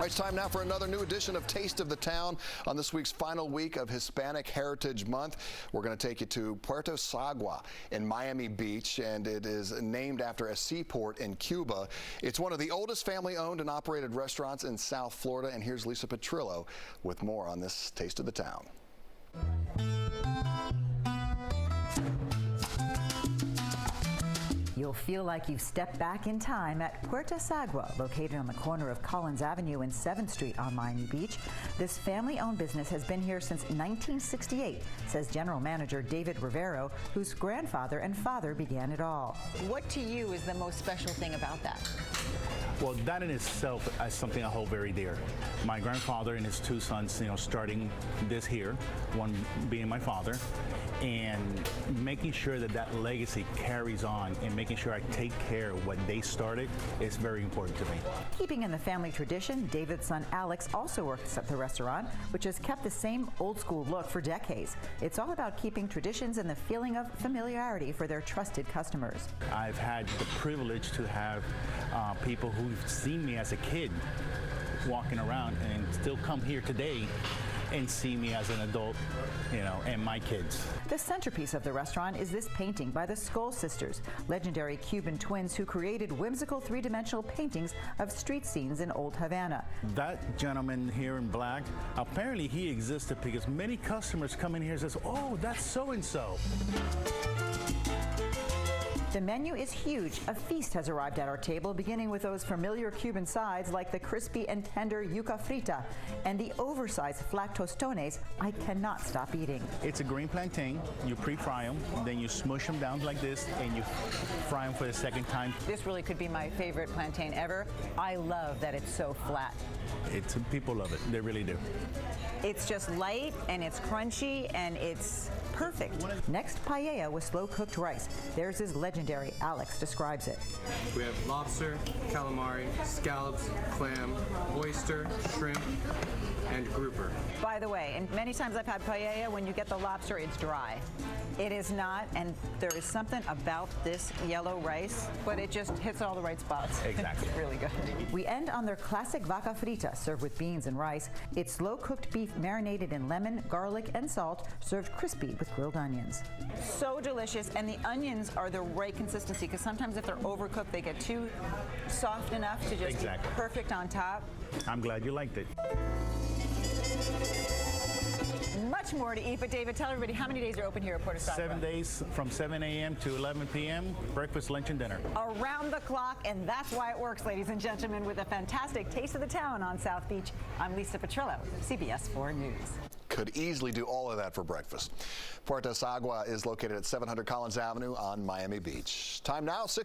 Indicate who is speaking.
Speaker 1: All right, it's time now for another new edition of Taste of the Town. On this week's final week of Hispanic Heritage Month, we're going to take you to Puerto Sagua in Miami Beach, and it is named after a seaport in Cuba. It's one of the oldest family-owned and operated restaurants in South Florida, and here's Lisa Petrillo with more on this Taste of the Town.
Speaker 2: You'll feel like you've stepped back in time at Puerta Sagua, located on the corner of Collins Avenue and 7th Street on Miami Beach. This family-owned business has been here since 1968, says General Manager David Rivero, whose grandfather and father began it all.
Speaker 3: What to you is the most special thing about that?
Speaker 4: Well, that in itself is something I hold very dear. My grandfather and his two sons, starting this here, one being my father, and making sure that that legacy carries on and making sure I take care of what they started is very important to me.
Speaker 2: Keeping in the family tradition, David's son Alex also works at the restaurant, which has kept the same old-school look for decades. It's all about keeping traditions and the feeling of familiarity for their trusted customers.
Speaker 4: I've had the privilege to have people who've seen me as a kid walking around and still come here today and see me as an adult, and my kids.
Speaker 2: The centerpiece of the restaurant is this painting by the Skull Sisters, legendary Cuban twins who created whimsical three-dimensional paintings of street scenes in Old Havana.
Speaker 4: That gentleman here in black, apparently he existed because many customers come in here and says, "Oh, that's so-and-so."
Speaker 2: The menu is huge. A feast has arrived at our table, beginning with those familiar Cuban sides like the crispy and tender yuca frita and the oversized flat tostones I cannot stop eating.
Speaker 4: It's a green plantain. You pre-fry them, then you smush them down like this, and you fry them for the second time.
Speaker 3: This really could be my favorite plantain ever. I love that it's so flat.
Speaker 4: People love it. They really do.
Speaker 3: It's just light, and it's crunchy, and it's perfect.
Speaker 2: Next, paella with slow-cooked rice. Theirs is legendary. Alex describes it.
Speaker 5: We have lobster, calamari, scallops, clam, oyster, shrimp, and grouper.
Speaker 3: By the way, and many times I've had paella, when you get the lobster, it's dry. It is not, and there is something about this yellow rice, but it just hits all the right spots.
Speaker 4: Exactly.
Speaker 3: It's really good.
Speaker 2: We end on their classic Vaca Fritta, served with beans and rice. It's slow-cooked beef marinated in lemon, garlic, and salt, served crispy with grilled onions.
Speaker 3: So delicious, and the onions are the right consistency, because sometimes if they're overcooked, they get too soft enough to just be perfect on top.
Speaker 4: I'm glad you liked it.
Speaker 3: Much more to eat, but David, tell everybody how many days you're open here at Puerto Sagua.
Speaker 4: 7 days from 7 a.m. to 11 p.m., breakfast, lunch, and dinner.
Speaker 3: Around the clock, and that's why it works, ladies and gentlemen, with a fantastic Taste of the Town on South Beach. I'm Lisa Petrillo, CBS 4 News.
Speaker 1: Could easily do all of that for breakfast. Puerta Sagua is located at 700 Collins Avenue on Miami Beach. Time now, 6